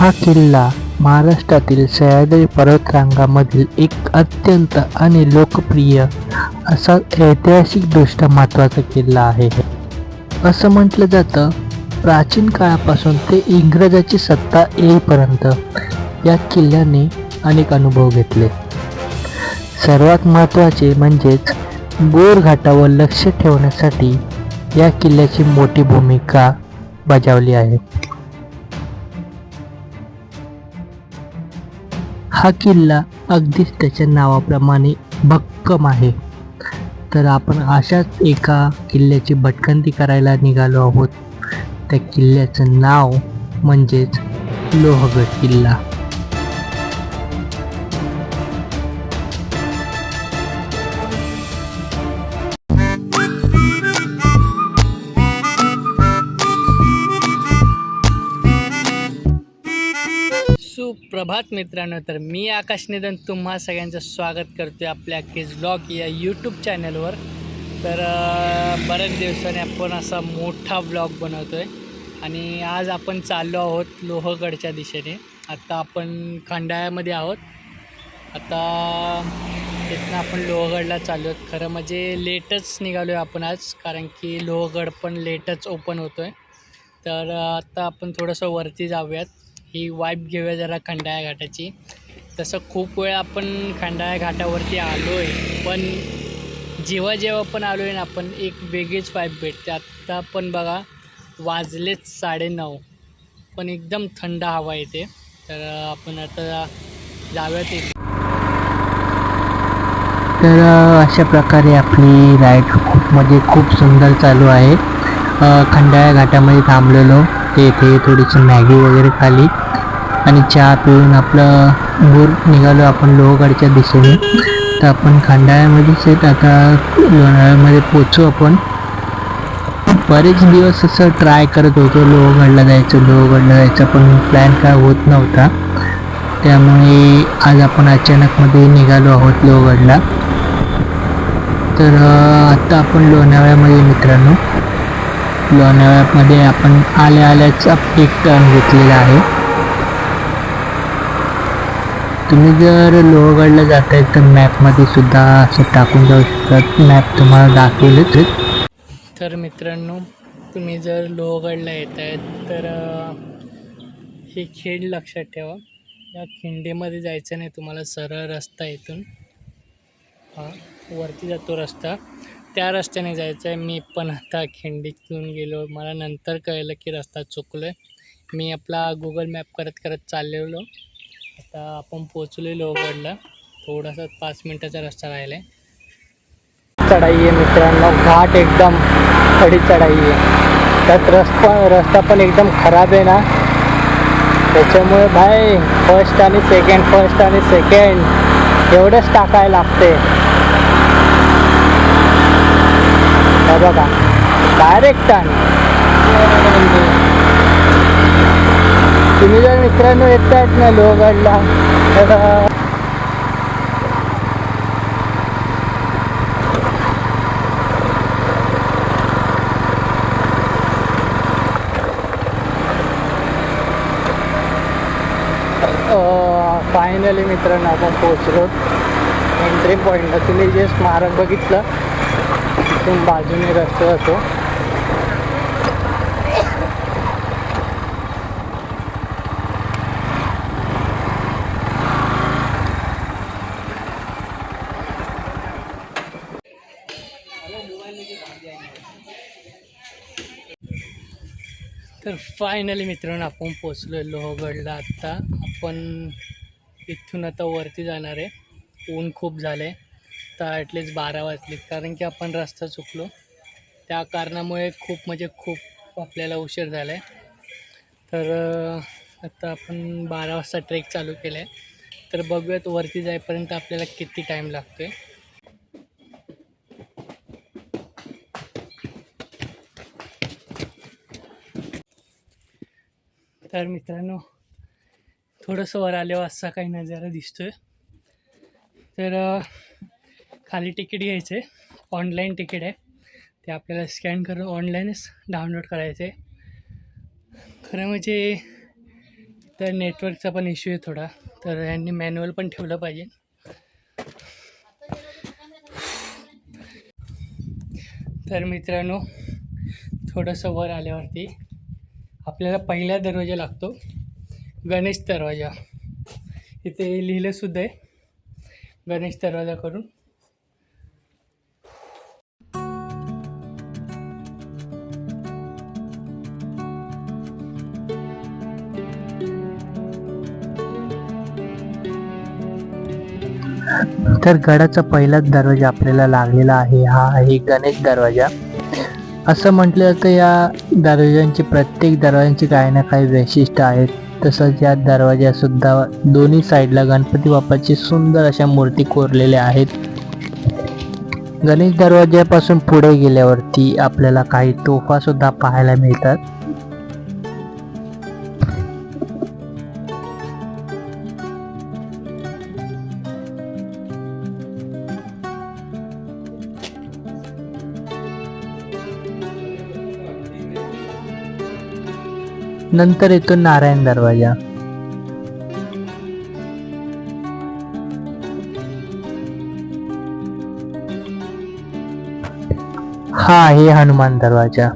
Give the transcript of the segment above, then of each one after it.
हा किल्ला महाराष्ट्रातील सह्याद्री पर्वतरांगामधील एक अत्यंत आणि लोकप्रिय असा ऐतिहासिकदृष्ट्या महत्त्वाचा किल्ला आहे. असं म्हटलं जातं, प्राचीन काळापासून ते इंग्रजाची सत्ता येईपर्यंत या किल्ल्याने अनेक अनुभव घेतले. सर्वात महत्त्वाचे म्हणजेच बोर घाटावर लक्ष ठेवण्यासाठी या किल्ल्याची मोठी भूमिका बजावली आहे. हा किल्ला अगदीच त्याच्या नावाप्रमाणे भक्कम आहे. तर आपण अशाच एका किल्ल्याची भटकंती करायला निघालो आहोत. त्या किल्ल्याचं नाव म्हणजेच लोहगड किल्ला. सुप्रभात मित्रांनो, तर मी आकाश निधन तुम्हा सगळ्यांचं स्वागत करतो आहे आपल्या केज ब्लॉग या यूट्यूब चॅनलवर. तर बऱ्याच दिवसांनी आपण असा मोठा ब्लॉग बनवतो आहे आणि आज आपण चाललो आहोत लोहगडच्या दिशेने. आत्ता आपण खंडाळ्यामध्ये आहोत. आता तिथनं आपण लोहगडला चाललो आहोत. खरं म्हणजे लेटच निघालो आहे आपण आज, कारण की लोहगड पण लेटच ओपन होतो आहे. तर आता आपण थोडंसं वरती जाऊयात, ही वाईब घेऊया जरा खंडाळा घाटाची. तसं खूप वेळा आपण खंडाळा घाटावरती आलो आहे, पण जेव्हा पण आलो आहे ना आपण, एक वेगळीच वाईब भेटते. आत्ता पण बघा वाजलेच 9:30, पण एकदम थंड हवा येते. तर आपण आता जाऊयात एक. तर अशा प्रकारे आपली राईड खूप सुंदर चालू आहे. खंडाळा घाटामध्ये थांबलेलो, ते इथे थोडीशी मॅगी वगैरे खाली आणि चहा पिऊन आपलं दूर निघालो आपण लोहगडच्या दिशेने. तर आपण खंडाळ्यामध्येच आहेत, आता लोणावळ्यामध्ये पोचू आपण. बरेच दिवस असं ट्राय करत होतो लोहगडला जायचं, पण प्लॅन काय होत नव्हता. त्यामुळे आज आपण अचानकमध्ये निघालो आहोत लोहगडला. तर आत्ता आपण लोणावळ्यामध्ये मित्रांनो, लोणावळ्यामध्ये आपण आल्याच एक टर्न घेतलेला आहे. तुम्ही जर लोहगडला जाताय तर मॅपमध्ये सुद्धा असं टाकून जाऊ शकतात, मॅप तुम्हाला दाखवेलच. तर मित्रांनो, तुम्ही जर लोहगडला येत आहेत तर हे खेड लक्षात ठेवा. या खिंडीमध्ये जायचं नाही तुम्हाला, सरळ रस्ता इथून वरती जातो रस्ता, त्या रस्त्याने जायचं आहे. मी पण आता खिंडीतून गेलो, मला नंतर कळलं की रस्ता चुकलो आहे. मी आपला गुगल मॅप करत चाललेलो. आता आपण पोचलो लोहगडला, थोडासा 5 मिनटाचा रस्ता राहिला आहे. चढाई आहे मित्रांनो, घाट एकदम खडी चढाई आहे. त्यात रस्ता पण एकदम खराब आहे ना, त्याच्यामुळे भाई फर्स्ट आणि सेकंड एवढंच टाकायला लागते. बघा डायरेक्ट टर्न. तुम्ही जर मित्रांनो येत आहेत ना लोहगडला तर फायनली मित्रांनो आपण पोचलो एंट्री पॉईंटला. तुम्ही जे स्मारक बघितलं तिथून बाजूने रस्ता जातो. तर फायनली मित्रांनो आपण पोचलो आहे लोहगडला. आत्ता आपण इथून आता वरती जाणार आहे. ऊन खूप झालं आहे, तर ॲटलीस्ट 12 वाजले, कारण की आपण रस्ता चुकलो. त्या कारणामुळे खूप आपल्याला उशीर झाला आहे. तर आता आपण 12 वाजता ट्रेक चालू केला आहे. तर बघूयात वरती जाईपर्यंत आपल्याला किती टाईम लागतो आहे. तर मित्रांनो, थोडंसं वर आल्यावर असा काही नजारा दिसतोय. तर खाली तिकीट घ्यायचं आहे, ऑनलाईन तिकीट आहे ते, आपल्याला स्कॅन करून ऑनलाईनच डाउनलोड करायचं आहे. खरं म्हणजे तर नेटवर्कचा पण इश्यू आहे थोडा, तर यांनी मॅन्युअल पण ठेवलं पाहिजे. तर मित्रांनो, थोडंसं वर आल्यावरती आपल्याला पहिला दरवाजा लागतो, गणेश दरवाजा. इथे लिहिलंसुद्धा आहे, गणेश दरवाजा करून. तर गडाचा पहिलाच दरवाजा आपल्याला लागलेला आहे, हा आहे गणेश दरवाजा. असं म्हटलं जातं या दरवाजांची, प्रत्येक दरवाजांची काही ना काही वैशिष्ट्य आहेत. तसंच या दरवाजा सुद्धा दोन्ही साईडला गणपती बाप्पाची सुंदर अशा मूर्ती कोरलेल्या आहेत. गणेश दरवाजापासून पुढे गेल्यावरती आपल्याला काही तोफा सुद्धा पाहायला मिळतात. नंतर येतो नारायण दरवाजा. हा आहे हनुमान दरवाजा.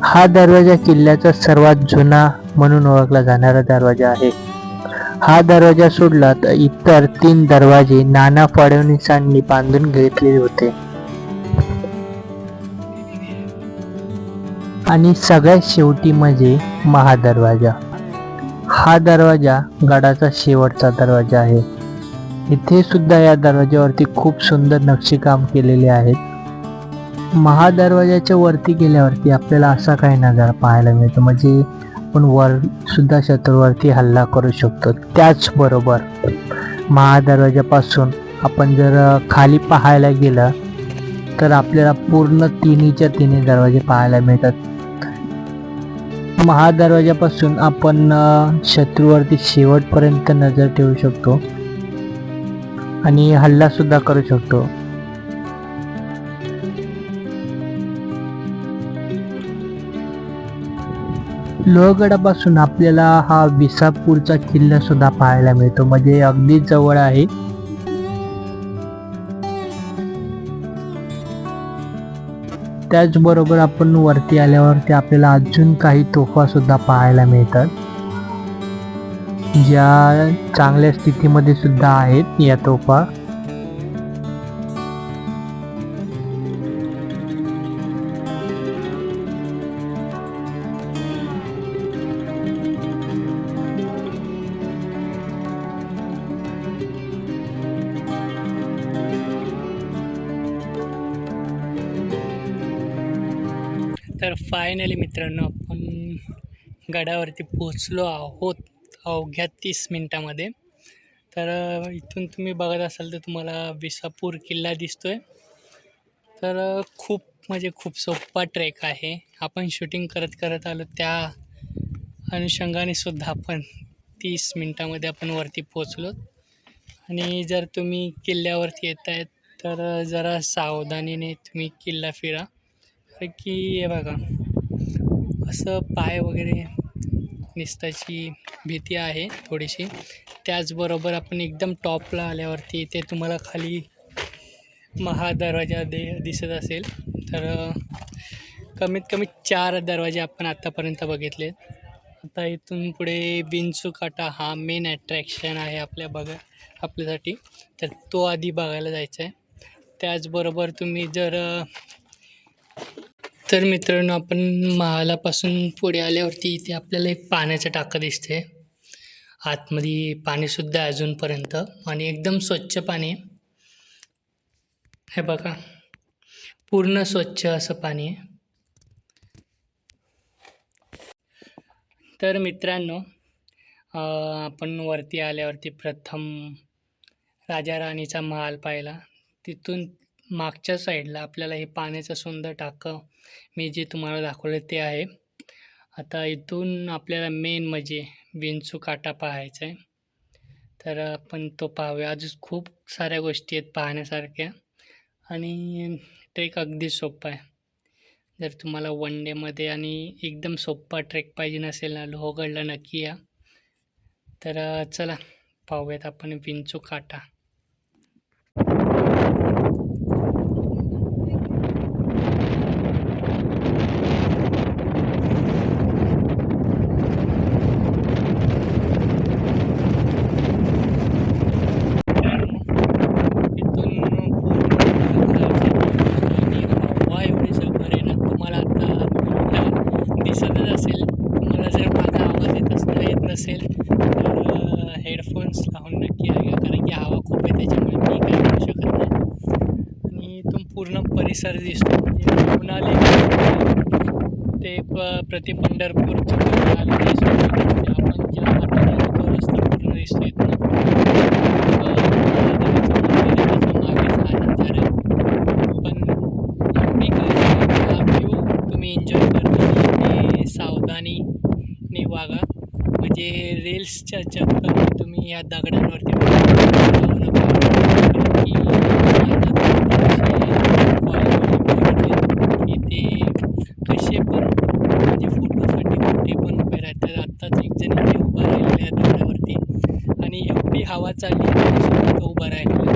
हा दरवाजा किल्ल्याचा सर्वात जुना म्हणून ओळखला जाणारा दरवाजा आहे. हा दरवाजा सोडला तर इतर 3 दरवाजे नाना फडणवीसांनी बांधून घेतले होते. आणि सगळ्यात शेवटी म्हणजे महादरवाजा. हा दरवाजा गडाचा शेवटचा दरवाजा आहे. इथे सुद्धा या दरवाज्यावरती खूप सुंदर नक्षीकाम केलेले आहेत. महादरवाजाच्या वरती गेल्यावरती आपल्याला असा काही नजारा पाहायला मिळतो, म्हणजे आपण वर सुद्धा शत्रूवरती हल्ला करू शकतो. त्याचबरोबर महादरवाजापासून आपण जर खाली पाहायला गेलं तर आपल्याला पूर्ण तिन्हीच्या तिन्ही दरवाजे पाहायला मिळतात. महादरवाजापासून आपण शत्रूवरती शेवटपर्यंत नजर ठेवू शकतो आणि हल्ला सुद्धा करू शकतो. लोहगडापासून आपल्याला हा विसापूरचा किल्ला सुद्धा पाहायला मिळतो, म्हणजे अगदी जवळ आहे. त्याचबरोबर आपण वरती आल्यावरती आपल्याला अजून काही तोफा सुद्धा पाहायला मिळतात, ज्या चांगल्या स्थितीमध्ये सुद्धा आहेत या तोफा. तर फायनली मित्रांनो, आपण गडावरती पोचलो आहोत अवघ्या 30 मिनटामध्ये. तर इथून तुम्ही बघत असाल तर तुम्हाला विसापूर किल्ला दिसतोय. तर खूप म्हणजे खूप सोपा ट्रेक आहे. आपण शूटिंग करत करत आलो, त्या अनुषंगाने सुद्धा आपण 30 मिनटामध्ये आपण वरती पोचलो. आणि जर तुम्ही किल्ल्यावरती येत आहेत तर जरा सावधानीने तुम्ही किल्ला फिरा, की हे बघा असं पाय वगैरे निसताची भीती आहे थोडीशी. त्याचबरोबर आपण एकदम टॉपला आल्यावरती इथे तुम्हाला खाली महादरवाजा दिसत असेल. तर कमीत कमी 4 दरवाजे आपण आत्तापर्यंत बघितले. आता इथून पुढे विंचू काटा हा मेन अट्रॅक्शन आहे आपल्यासाठी, तर तो आधी बघायला जायचा आहे. त्याचबरोबर तुम्ही जर तर मित्रांनो, आपण महालापासून पुढे आल्यावरती इथे आपल्याला एक पाण्याचं टाकं दिसते. आतमध्ये पाणीसुद्धा आहे अजूनपर्यंत, आणि एकदम स्वच्छ पाणी आहे. हे बघा, पूर्ण स्वच्छ असं पाणी आहे. तर मित्रांनो, आपण वरती आल्यावरती प्रथम राजा राणीचा महाल पाहिला. तिथून मागच्या साईडला आपल्याला हे पाण्याचं सुंदर टाकं मी जे तुम्हाला दाखवलं ते आहे. आता इथून आपल्याला मेन म्हणजे विंचू काटा पाहायचा आहे, तर आपण तो पाहूया. अजून खूप साऱ्या गोष्टी आहेत पाहण्यासारख्या, आणि ट्रेक अगदी सोपा आहे. जर तुम्हाला वन डेमध्ये आणि एकदम सोपा ट्रेक पाहिजे नसेल ना, लोहगडला नक्की या. तर चला पाहूयात आपण विंचू काटा. असेल तर हेडफोन्स लावून नक्की ऐका, कारण की हवा खूप आहे त्याच्यामुळे मी काय करू शकत नाही. आणि इथून पूर्ण परिसर दिसतो, म्हणजे पुणाली ते प्रति पंढरपूरच्या पुणाली दिसते. आपण ज्या वाटेने तो रस्ता पूर्ण दिसतो इथून मागेच हा नंतर आहे. पण एवढी हा व्ह्यू तुम्ही एन्जॉय करताना सावधानीने वागा, म्हणजे रील्सच्या चक्करात तुम्ही या दगडांवरती जाऊ नका. की ते कसे पण म्हणजे फोटोसाठी कुठे पण उभे राहतात. आत्ताच एक जण इथे उभा राहिलेला आहे दगडावरती आणि एवढी हवा चालली तरी तो उभा राहिलेला.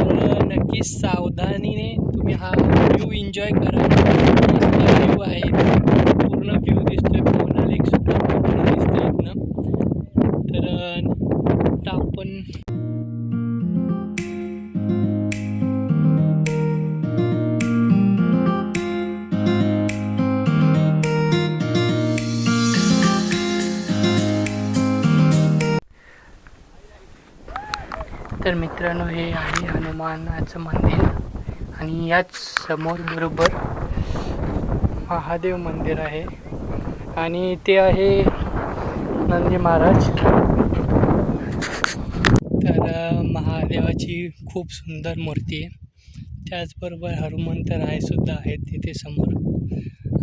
तर नक्कीच सावधानीने तुम्ही हा व्ह्यू एन्जॉय करा. मस्त व्ह्यू आहे, पूर्ण व्ह्यू दिसतोय. पुणा लेक सुद्धा पूर्ण दिसतोय इथनं. तर आता आपण तर मित्रांनो, हे आहे हनुमानाचं मंदिर आणि याच समोर बरोबर महादेव मंदिर आहे आणि ते आहे नंदी महाराज. तर महादेवाची खूप सुंदर मूर्ती आहे. त्याचबरोबर हनुमंतरायसुद्धा आहेत तिथे समोर.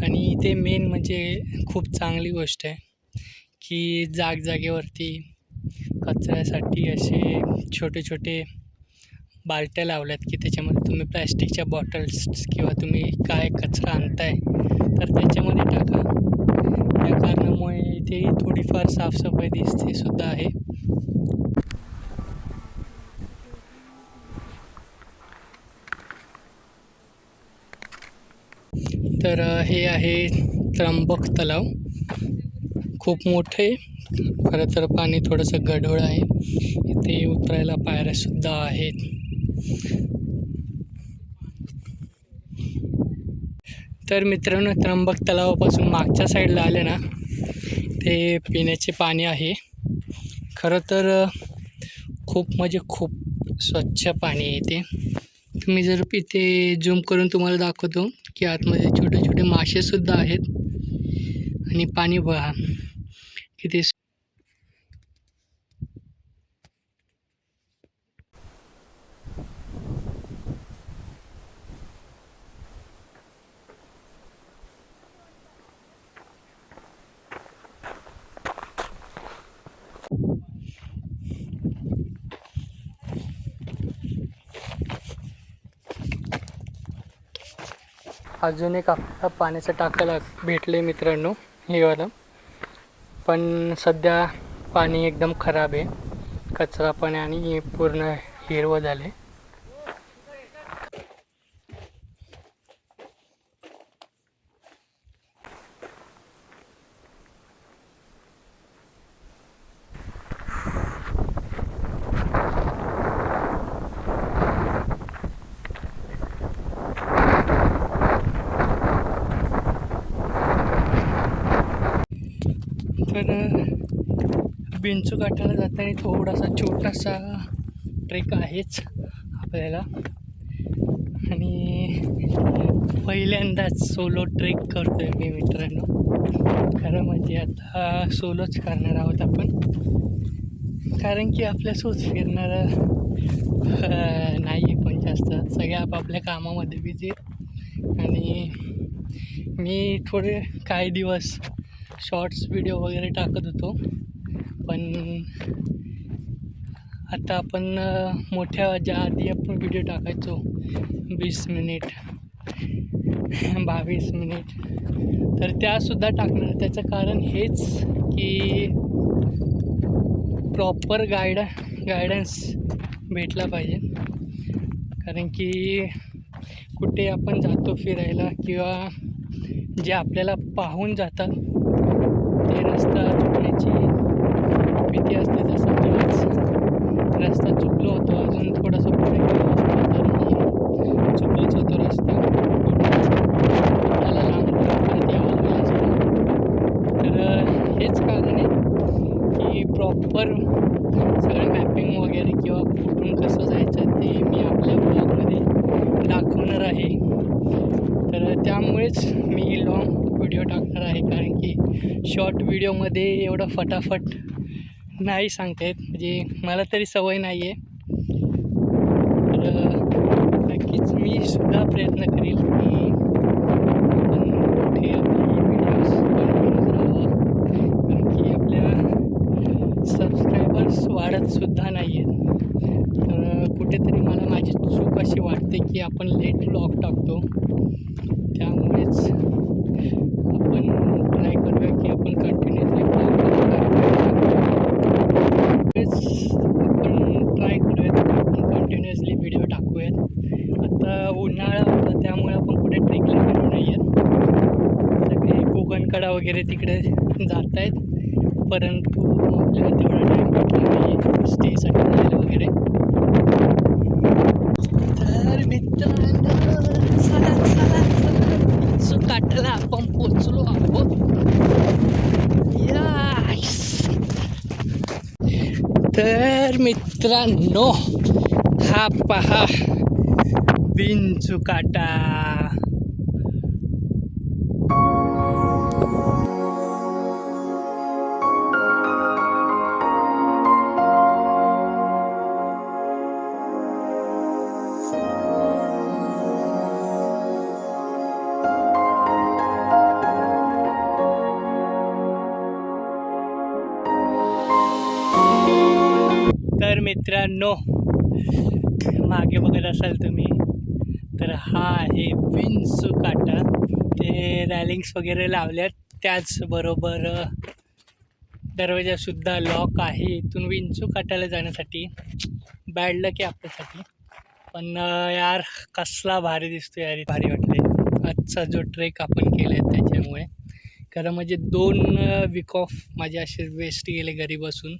आणि इथे मेन म्हणजे खूप चांगली गोष्ट आहे की जागेवरती कचऱ्यासाठी असे छोटे छोटे बालट्या लावल्यात की त्याच्यामध्ये तुम्ही प्लॅस्टिकच्या बॉटल्स किंवा तुम्ही काय कचरा आणताय तर त्याच्यामध्ये टाका. या कारणामुळे इथे थोडीफार साफसफाई दिसते सुद्धा आहे. तर हे आहे त्र्यंबक तलाव, खूप मोठे. खरं तर पाणी थोडंसं गढूळ आहे. इथे उतरायला पायऱ्यासुद्धा आहेत. तर मित्रांनो, त्र्यंबक तलावापासून मागच्या साईडला आले ना ते पिण्याचे पाणी आहे. खरं तर खूप म्हणजे खूप स्वच्छ पाणी आहे ते. तुम्ही जर इथे झूम करून तुम्हाला दाखवतो की आतमध्ये छोटे छोटे मासेसुद्धा आहेत आणि पाणी बघा किती. अजून एक आपल्याला पाण्याचं टाकायला भेटले मित्रांनो, हे वाला. पण सध्या पाणी एकदम खराब आहे, कचरा पण आणि पूर्ण हिरवं झाले. तर विंचू काटाला जाताना थोडासा छोटासा ट्रेक आहेच आपल्याला. आणि पहिल्यांदाच सोलो ट्रेक करतो आहे मी मित्रांनो. खरं म्हणजे आता सोलोच करणार आहोत आपण, कारण की आपल्यासोबत फिरणारं नाही आहे पण जास्त. सगळे आपापल्या कामामध्ये बिझी. आणि मी थोडे काही दिवस शॉर्ट्स व्हिडिओ वगैरे टाकत होतो, पण आता आपण मोठ्या ज्या आधी आपण व्हिडिओ टाकायचो 20 मिनिट 22 मिनिट, तर त्यासुद्धा टाकणार. त्याचं कारण हेच की प्रॉपर गायडन्स भेटला पाहिजे. कारण की कुठे आपण जातो फिरायला किंवा जे आपल्याला पाहून जातात ते रस्ता चुकण्याची भीती असते. जसं मी आज रस्ता चुकलो होतो, अजून थोडंसं पुढे गेलो असतो तर मी चुकलोच होतो रस्ता. मला लांब परत यावं लागलं असतं. तर हेच कारण आहे की प्रॉपर सगळं मॅपिंग वगैरे किंवा कुठून कसं जायचं ते मी आपल्या ब्लॉगमध्ये दाखवणार आहे. तर त्यामुळेच मी लॉंग व्हिडिओ टाकणार आहे. कारण की शॉर्ट व्हिडिओमध्ये एवढं फटाफट नाही सांगता येत, म्हणजे मला तरी सवय नाही आहे. तर नक्कीच मी सुद्धा प्रयत्न करेल की आपण कुठे आपली व्हिडिओज कंटिन्यूज राहावं. कारण की आपल्या सबस्क्रायबर्स वाढतसुद्धा नाही आहेत. तर कुठेतरी मला माझी चूक अशी वाटते की आपण लेट व्लॉग टाकतो. त्यामुळेच आपण ट्राय करूया की आपण कंटिन्युअसली व्हिडिओ टाकूयात. आता उन्हाळा होता त्यामुळे आपण कुठे ट्रेकला गेलो नाही आहेत. सगळे कोकणकडा वगैरे तिकडे जात आहेत, परंतु आपल्याला तेवढा टाईम भेटला नाही स्टेसाठी जायला वगैरे. तर मित्रांनो चला काटाला आपण पोचलो आहोत. तर मित्रांनो हा पहा विंचू काटा. तर मित्रांनो मागे बघत असाल तुम्ही तर हा आहे विंचू काटा. ते रॅलिंग्स वगैरे लावल्यात, त्याचबरोबर दरवाजासुद्धा लॉक आहे इथून विंचू काटाला जाण्यासाठी. बॅड लक आहे आपल्यासाठी. पण यार कसला भारी दिसतो यार, भारी वाटले आजचा जो ट्रेक आपण केला आहे त्याच्यामुळे. कारण म्हणजे 2 वीक ऑफ माझे असे वेस्ट गेले घरी बसून.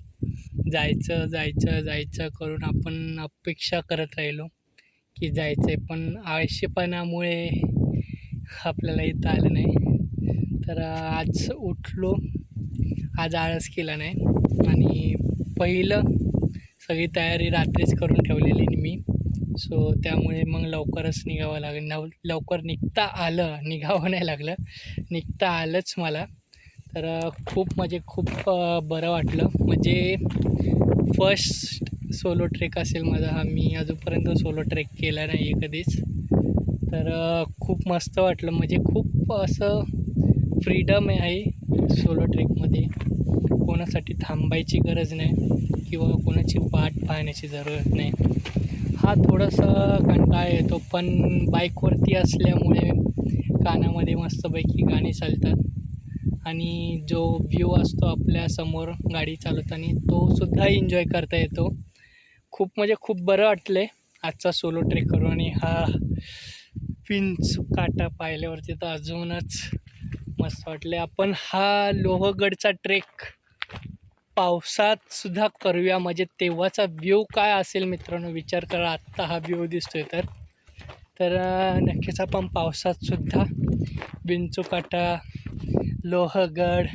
जायचं करून आपण अपेक्षा करत राहिलो की जायचं आहे, पण आळशीपणामुळे आपल्याला इथं आलं नाही. तर आज उठलो, आज आळस केला नाही. आणि पहिलं सगळी तयारी रात्रीच करून ठेवलेली मी. सो त्यामुळे मग लवकरच निघावं लागेल. लवकर निघावं नाही लागलं, निघता आलंच मला. तर खूप बरं वाटलं. म्हणजे फर्स्ट सोलो ट्रेक असेल माझा हा. मी अजूनपर्यंत सोलो ट्रेक केला नाही आहे कधीच. तर खूप मस्त वाटलं. म्हणजे खूप असं फ्रीडम आहे सोलो ट्रेकमध्ये. कोणासाठी थांबायची गरज नाही किंवा कोणाची वाट पाहण्याची जरूरत नाही. हा थोडासा कंटाळा येतो, पण बाईकवरती असल्यामुळे कानामध्ये मस्तपैकी गाणी चालतात आणि जो व्ह्यू असतो आपल्यासमोर गाडी चालवताना तो सुद्धा एन्जॉय करता येतो. खूप बरं वाटलं आहे आजचा सोलो ट्रेक करून. आणि हा विंचू काटा पाहिल्यावरती तर अजूनच मस्त वाटलं. आपण हा लोहगडचा ट्रेक पावसातसुद्धा करूया, म्हणजे तेव्हाचा व्ह्यू काय असेल मित्रांनो विचार करा. आत्ता हा व्ह्यू दिसतोय तर नक्कीच आपण पावसातसुद्धा विंचू काटा, लोहगड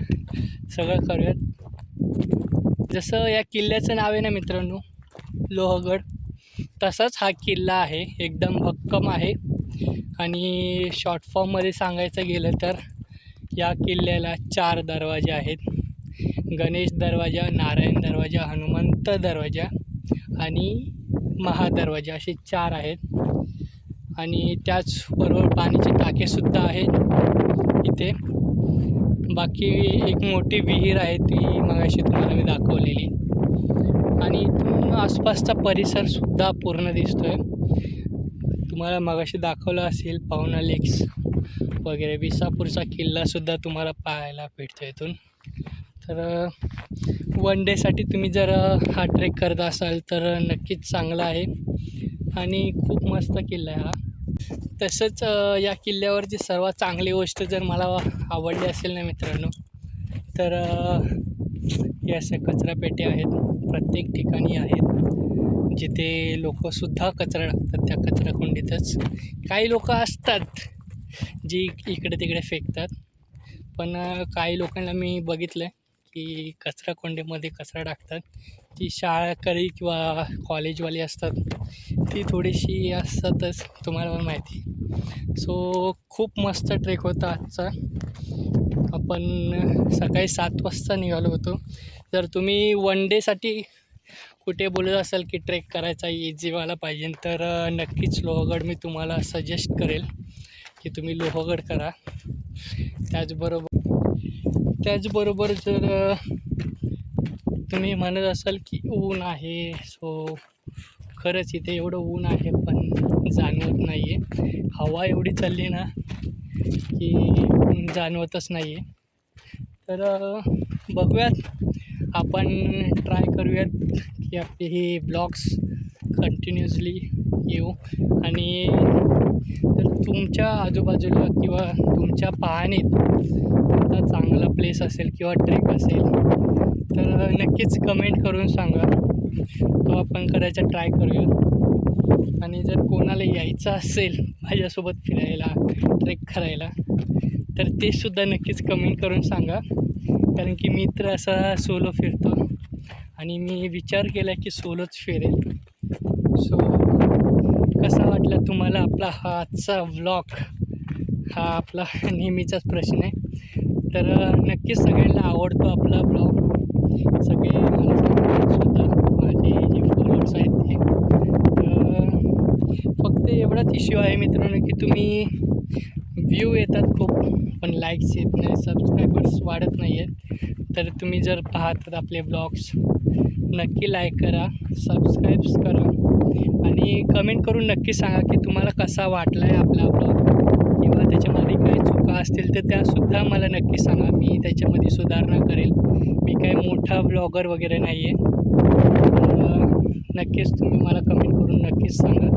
सगळं करूयात. जसं या किल्ल्याचं नाव आहे ना मित्रांनो लोहगड, तसाच हा किल्ला आहे. एकदम भक्कम आहे. आणि शॉर्ट फॉर्ममध्ये सांगायचं गेलं तर या किल्ल्याला 4 दरवाजे आहेत. गणेश दरवाजा, नारायण दरवाजा, हनुमंत दरवाजा आणि महादरवाजा असे 4 आहेत. आणि त्याचबरोबर पाण्याचे टाकेसुद्धा आहेत इथे. बाकी एक मोठी विहीर आहे, ती मगाशी तुम्हाला मी दाखवलेली. आणि इथून आसपासचा परिसरसुद्धा पूर्ण दिसतो आहे. तुम्हाला मगाशी दाखवलं असेल पावना लेक्स वगैरे. विसापूरचा किल्लासुद्धा तुम्हाला पाहायला भेटतो इथून. तर वन डेसाठी तुम्ही जर हा ट्रेक करत असाल तर नक्कीच चांगला आहे आणि खूप मस्त किल्ला आहे हा. तसंच या किल्ल्यावरची सर्वात चांगली गोष्ट जर मला आवडली असेल ना मित्रांनो, तर हे अशा कचरापेट्या आहेत, प्रत्येक ठिकाणी आहेत जिथे लोकंसुद्धा कचरा टाकतात त्या कचराकुंडीतच. काही लोकं असतात जी इकडे तिकडे फेकतात, पण काही लोकांना मी बघितलं आहे की कचराकुंडीमध्ये कचरा टाकतात. जी शाळकरी किंवा कॉलेजवाली असतात ती थोडीशी असतातच, तुम्हाला पण माहिती. सो खूप मस्त ट्रेक होता आजचा. आपण सकाळी 7 वाजता निघालो होतो. जर तुम्ही वन डेसाठी कुठे बोलत असाल की ट्रेक करायचा इझीवाला पाहिजे, तर नक्कीच लोहगड मी तुम्हाला सजेस्ट करेल की तुम्ही लोहगड करा. त्याचबरोबर जर तुम्ही म्हणत असाल की ऊन आहे, सो खरंच इथे एवढं ऊन आहे पण जाणवत नाही आहे. हवा एवढी चालली ना की जाणवतच नाही आहे. तर बघूयात, आपण ट्राय करूयात की आपले हे ब्लॉग्स कंटिन्युअसली येऊ. आणि जर तुमच्या आजूबाजूला किंवा तुमच्या पाहणीत कोणता चांगला प्लेस असेल किंवा ट्रेक असेल तर नक्कीच कमेंट करून सांगा, तो आपण करायचा ट्राय करूया. आणि जर कोणाला यायचं असेल माझ्यासोबत फिरायला, ट्रेक करायला, तर ते सुद्धा नक्कीच कमेंट करून सांगा. कारण की मी तर असा सोलो फिरतो आणि मी विचार केला की सोलोच फिरेल. सो कसा वाटला तुम्हाला आपला हा आजचा व्लॉग? हा आपला नेहमीचाच प्रश्न आहे. तर नक्कीच सगळ्यांना आवडतो आपला ब्लॉग. सगळे मला सांगतात सुद्धा, माझे जे फॉलोअर्स आहेत ते. फक्त एवढाच इश्यू आहे मित्रांनो की तुम्ही व्ह्यू येतात खूप पण लाईक्स येत नाही, सबस्क्रायबर्स वाढत नाही आहेत. तर तुम्ही जर पाहतात आपले ब्लॉग्स नक्की लाईक करा, सबस्क्राईब्स करा आणि कमेंट करून नक्की सांगा की तुम्हाला कसा वाटला आहे आपला ब्लॉग, किंवा त्याच्यामध्ये काही चुका असतील तर त्यासुद्धा मला नक्की सांगा. मी त्याच्यामध्ये सुधारणा करेल. मी काही मोठा ब्लॉगर वगैरे नाही आहे. नक्कीच तुम्ही मला कमेंट करून नक्कीच सांगा.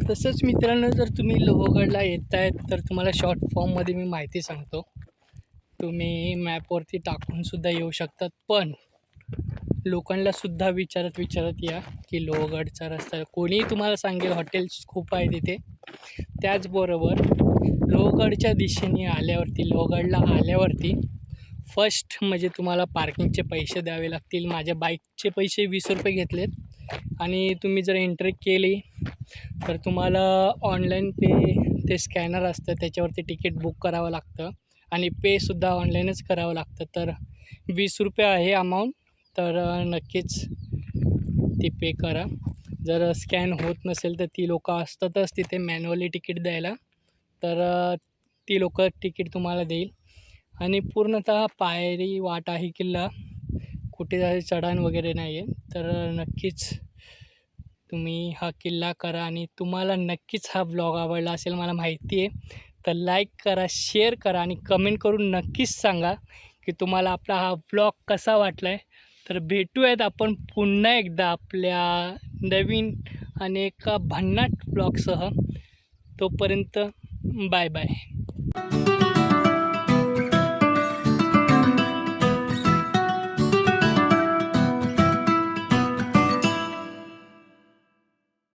तसंच मित्रांनो, जर तुम्ही लोहगडला येत आहेत तर तुम्हाला शॉर्ट फॉर्ममध्ये मी माहिती सांगतो. तुम्ही मॅपवरती टाकूनसुद्धा येऊ शकतात, पण लोकांनासुद्धा विचारत या की लोहगडचा रस्ता, कोणीही तुम्हाला सांगेल हॉटेल्स खूप आहे तिथे. त्याचबरोबर लोहगडच्या दिशेने लोहगडला आल्यावरती फर्स्ट म्हणजे तुम्हाला पार्किंगचे पैसे द्यावे लागतील. माझ्या बाईकचे पैसे 20 रुपये घेतलेत आणि तुम्ही जर एंट्री केली तर तुम्हाला ऑनलाईन ते स्कॅनर असतं त्याच्यावरती तिकीट बुक करावं लागतं आणि पेसुद्धा ऑनलाईनच करावं लागतं. तर 20 रुपये आहे अमाऊंट. तर नक्कीच ती पे करा. जर स्कॅन होत नसेल तर ती लोकं असतातच तिथे मॅन्युअली तिकीट द्यायला, तर ती लोकं तिकीट तुम्हाला देईल. आणि पूर्णतः पायरी वाट आहे किल्ला, कुठे चढाण वगैरे नाही आहे. तर नक्कीच तुम्ही हा किल्ला करा आणि तुम्हाला नक्कीच हा ब्लॉग आवडला असेल मला माहिती आहे. तर लाईक करा, शेअर करा आणि कमेंट करून नक्कीच सांगा की तुम्हाला आपला हा ब्लॉग कसा वाटला आहे. तर भेटूयात आपण पुन्हा एकदा आपल्या नवीन आणि एका भन्नाट ब्लॉगसह. तोपर्यंत बाय बाय.